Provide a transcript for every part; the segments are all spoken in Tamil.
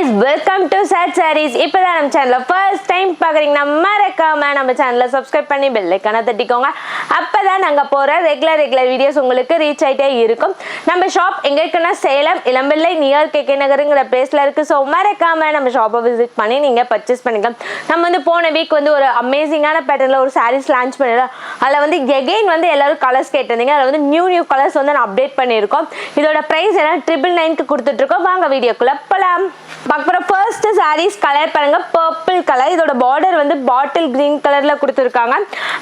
guys, welcome to Sad Sarees. இப்போதான் நம்ம சேனலை ஃபர்ஸ்ட் டைம் பார்க்குறீங்கன்னா மறக்காம நம்ம சேனலை சப்ஸ்கிரைப் பண்ணி பெல் ஐக்கானை தட்டிக்கோங்க. அப்போதான் நாங்கள் போகிற ரெகுலர் வீடியோஸ் உங்களுக்கு ரீச் ஆகிட்டே இருக்கும். நம்ம ஷாப் எங்கே இருக்குன்னா சேலம் இளம்பிள்ளை நியர் கேகே நகருங்கிற பிளேஸில் இருக்குது. ஸோ மறக்காம நம்ம ஷாப்பை விசிட் பண்ணி நீங்கள் பர்ச்சேஸ் பண்ணிக்கலாம். நம்ம வந்து போன வீக் வந்து ஒரு அமேசிங்கான பேட்டர்னில் ஒரு சாரீஸ் லான்ச் பண்ணிடலாம். அதில் வந்து எகெயின் வந்து எல்லாரும் கலர்ஸ் கேட்டிருந்தீங்க. அதில் வந்து நியூ கலர்ஸ் வந்து நான் அப்டேட் பண்ணியிருக்கோம். இதோட ப்ரைஸ் என்ன 999 கொடுத்துட்ருக்கோம். வாங்க வீடியோக்குள்ளே போகலாம். பார்க்குற ஃபர்ஸ்ட் சாரீஸ் கலர் பாருங்க, பர்பிள் கலர். இதோட பார்டர் வந்து பாட்டில் கிரீன் கலர்ல கொடுத்துருக்காங்க.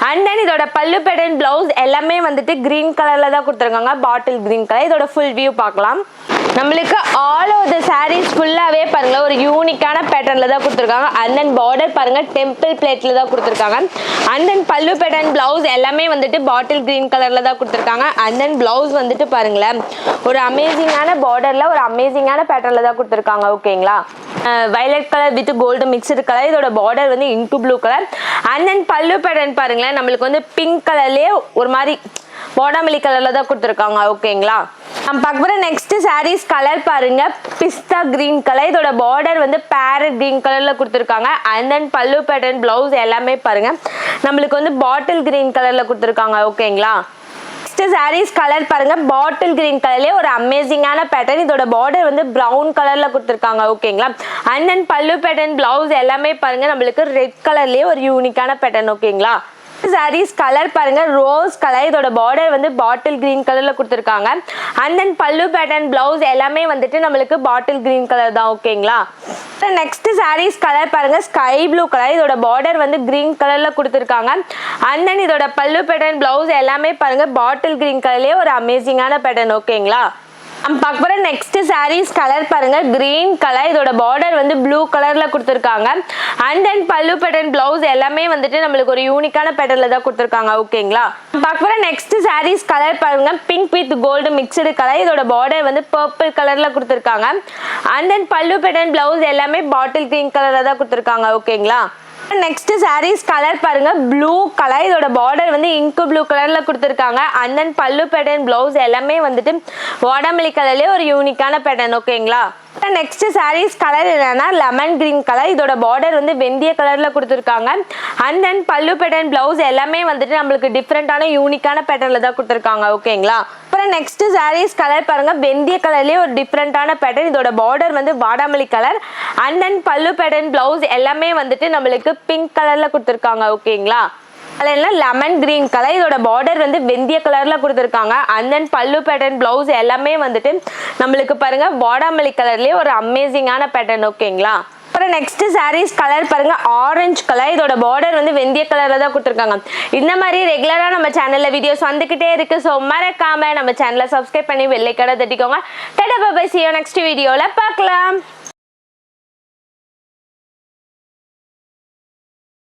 அண்ட் தென் இதோட பல்லு பேட்டர்ன் பிளவுஸ் எல்லாமே வந்துட்டு கிரீன் கலர்ல தான் கொடுத்துருக்காங்க, பாட்டில் கிரீன் கலர். இதோட ஃபுல் வியூ பார்க்கலாம். நம்மளுக்கு ஆல் ஓவர் த சாரீஸ் ஃபுல்லாகவே பாருங்க ஒரு யூனிக்கான பேட்டர்னில் தான் கொடுத்துருக்காங்க. அண்ட் தென் பார்டர் பாருங்க டெம்பிள் பிளேட்டில் தான் கொடுத்துருக்காங்க. And then pallu pattern blouse எல்லாமே வந்துட்டு பாட்டில் கிரீன் கலரில் தான் கொடுத்துருக்காங்க. அண்ட் தென் பிளவுஸ் வந்துட்டு பாருங்களேன் ஒரு அமேசிங்கான பார்டரில் ஒரு அமேசிங்கான பேட்டர்னில் தான் கொடுத்துருக்காங்க. ஓகேங்களா, violet colour with gold mixed colour. இதோட பார்டர் வந்து ink blue colour. And then pallu pattern பாருங்களேன் நம்மளுக்கு வந்து பிங்க் கலர்லேயே ஒரு மாதிரி பாடாமல்லி கலர்ல தான் கொடுத்துருக்காங்க. ஓகேங்களா, நம்ம பார்க்க போகிற நெக்ஸ்ட் சாரீஸ் கலர் பாருங்க, பிஸ்தா கிரீன் கலர். இதோட பார்டர் வந்து பேரட் கிரீன் கலர்ல கொடுத்துருக்காங்க. And then pallu pattern blouse எல்லாமே பாருங்க நம்மளுக்கு வந்து பாட்டில் கிரீன் கலர்ல கொடுத்துருக்காங்க. ஓகேங்களா, சாரீஸ் கலர் பாருங்க பாட்டில் கிரீன் கலர்லயே ஒரு அமேசிங்கான பேட்டர்ன். இதோட பார்டர் வந்து பிரவுன் கலர்ல கொடுத்துருக்காங்க. ஓகேங்களா, and then pallu pattern blouse எல்லாமே பாருங்க நம்மளுக்கு ரெட் கலர்லயே ஒரு யூனிக்கான பேட்டர்ன். ஓகேங்களா, சாரீஸ் கலர் பாருங்க ரோஸ் கலர். இதோட பார்டர் வந்து பாட்டில் கிரீன் கலர்ல கொடுத்துருக்காங்க. And then pallu pattern blouse எல்லாமே வந்துட்டு நம்மளுக்கு பாட்டில் கிரீன் கலர் தான். ஓகேங்களா, நெக்ஸ்ட் சாரீஸ் கலர் பாருங்க ஸ்கை ப்ளூ கலர். இதோட பார்டர் வந்து கிரீன் கலர்ல கொடுத்துருக்காங்க. அண்ட் தென் இதோட பல்லு பேட்டர்ன் பிளவுஸ் எல்லாமே பாருங்க பாட்டில் கிரீன் கலர்லயே ஒரு அமேசிங்கான பேட்டர்ன். ஓகேங்களா, நம்ம பார்க்க போற நெக்ஸ்ட் சாரீஸ் கலர் பாருங்க கிரீன் கலர். இதோட பார்டர் வந்து ப்ளூ கலர்ல கொடுத்துருக்காங்க. And then pallu pattern blouse எல்லாமே வந்துட்டு நம்மளுக்கு ஒரு யூனிக்கான பேட்டர்ன்ல தான் கொடுத்துருக்காங்க. ஓகேங்களா, பார்க்க போற நெக்ஸ்ட் சாரீஸ் கலர் பாருங்க pink with gold mixed colour. இதோட பார்டர் வந்து பர்பிள் கலர்ல கொடுத்துருக்காங்க. And then pallu pattern blouse எல்லாமே பாட்டில் கிரீன் கலர்ல தான் கொடுத்துருக்காங்க. ஓகேங்களா, நெக்ஸ்ட் சாரீஸ் கலர் பாருங்க ப்ளூ கலர். இதோட பார்டர் வந்து இங்கு ப்ளூ கலர்ல கொடுத்துருக்காங்க. And then pallu pattern blouse எல்லாமே வந்துட்டு வாடாமல்லி கலர்லயே ஒரு யூனிக்கான பேட்டர்ன். ஓகேங்களா, நெக்ஸ்ட் சாரீஸ் கலர் என்னன்னா லெமன் கிரீன் கலர். இதோட பார்டர் வந்து வெந்தய கலர்ல கொடுத்துருக்காங்க. And then pallu pattern blouse எல்லாமே வந்துட்டு நம்மளுக்கு டிஃப்ரெண்டான யூனிக்கான பேட்டர்ன்ல தான் கொடுத்துருக்காங்க. ஓகேங்களா, அப்புறம் நெக்ஸ்ட் சாரீஸ் கலர் பாருங்க வெந்தய கலர்லயே ஒரு டிஃப்ரெண்டான பேட்டர்ன். இதோட பார்டர் வந்து வாடாமல்லி colour. And then pallu pattern blouse எல்லாமே வந்துட்டு நம்மளுக்கு பிங்க் கலர்ல கொடுத்துருக்காங்க. ஓகேங்களா, அதில் லெமன் கிரீன் கலர். இதோட பார்டர் வந்து வெந்தய கலர்ல கொடுத்துருக்காங்க. And then pallu pattern blouse எல்லாமே வந்துட்டு நம்மளுக்கு பாருங்க வாடாமல்லி கலர்லயே ஒரு அமேசிங்கான பேட்டர்ன். ஓகேங்களா, அப்புறம் நெக்ஸ்ட் சாரீஸ் கலர் பாருங்க ஆரஞ்சு கலர். இதோட பார்டர் வந்து வெந்தய கலர்ல தான் கொடுத்துருக்காங்க. இந்த மாதிரி ரெகுலரா நம்ம சேனல்ல வீடியோஸ் வந்துகிட்டே இருக்கு. ஸோ மறக்காம நம்ம சேனலை சப்ஸ்கிரைப் பண்ணி பெல் ஐக்கானை தட்டிக்கோங்க. Tata bye bye, see you next வீடியோல பார்க்கலாம்.